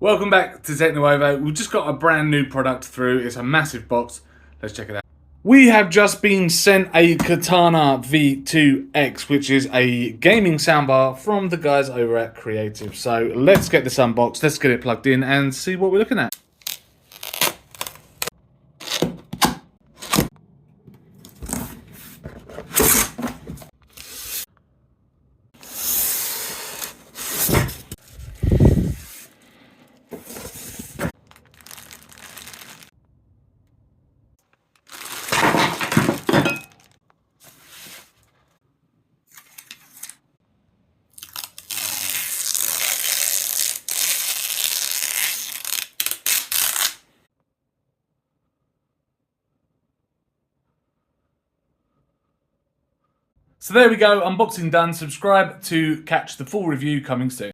Welcome back to TechnoOvo. We've just got a brand new product through. It's a massive box. Let's check it out. We have just been sent a Katana V2X, which is a gaming soundbar from the guys over at Creative. So let's get this unboxed, let's get it plugged in and see what we're looking at. So there we go, unboxing done. Subscribe to catch the full review coming soon.